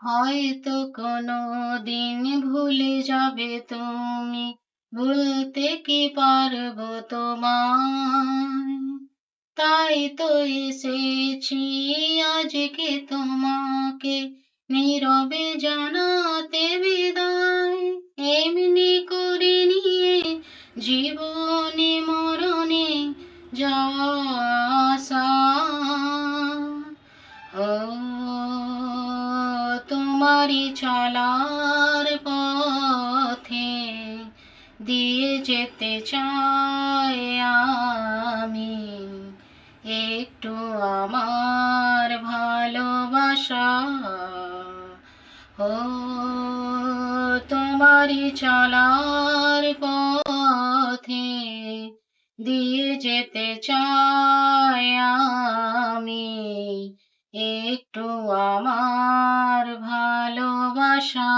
হয়তো কোনো দিন ভুলে যাবে তুমি, ভুলতে কি পারবো তোমায়। তাই তো এসেছি আজকে তোমাকে নীরবে জানাতে বিদায়। এমনি করে নিয়ে জীবনে মরণে যাওয়া আসা। ও তোমারই চলার পথে দিয়ে যেতে চাই আমি একটু আমার ভালোবাসা। ও তোমারই চলার পথে দিয়ে যেতে চাই আমি একটু আমার ভালোবাসা।